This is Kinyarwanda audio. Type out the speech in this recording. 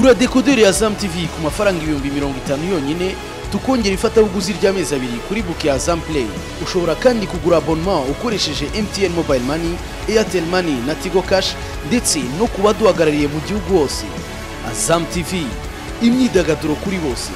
gura decoder ya Azam TV ku mafaranga 50,000 yonyine tukongera ifatabuguzi ry'amezi 2 kuri book ya Azam Play. Ushobora kandi kugura abonnement ukoresheje MTN Mobile Money, Airtel Money na Tigo Cash ndetse no kubaduhagarariye mu gihugu hose. Azam TV, imyidagaduro kuri bose.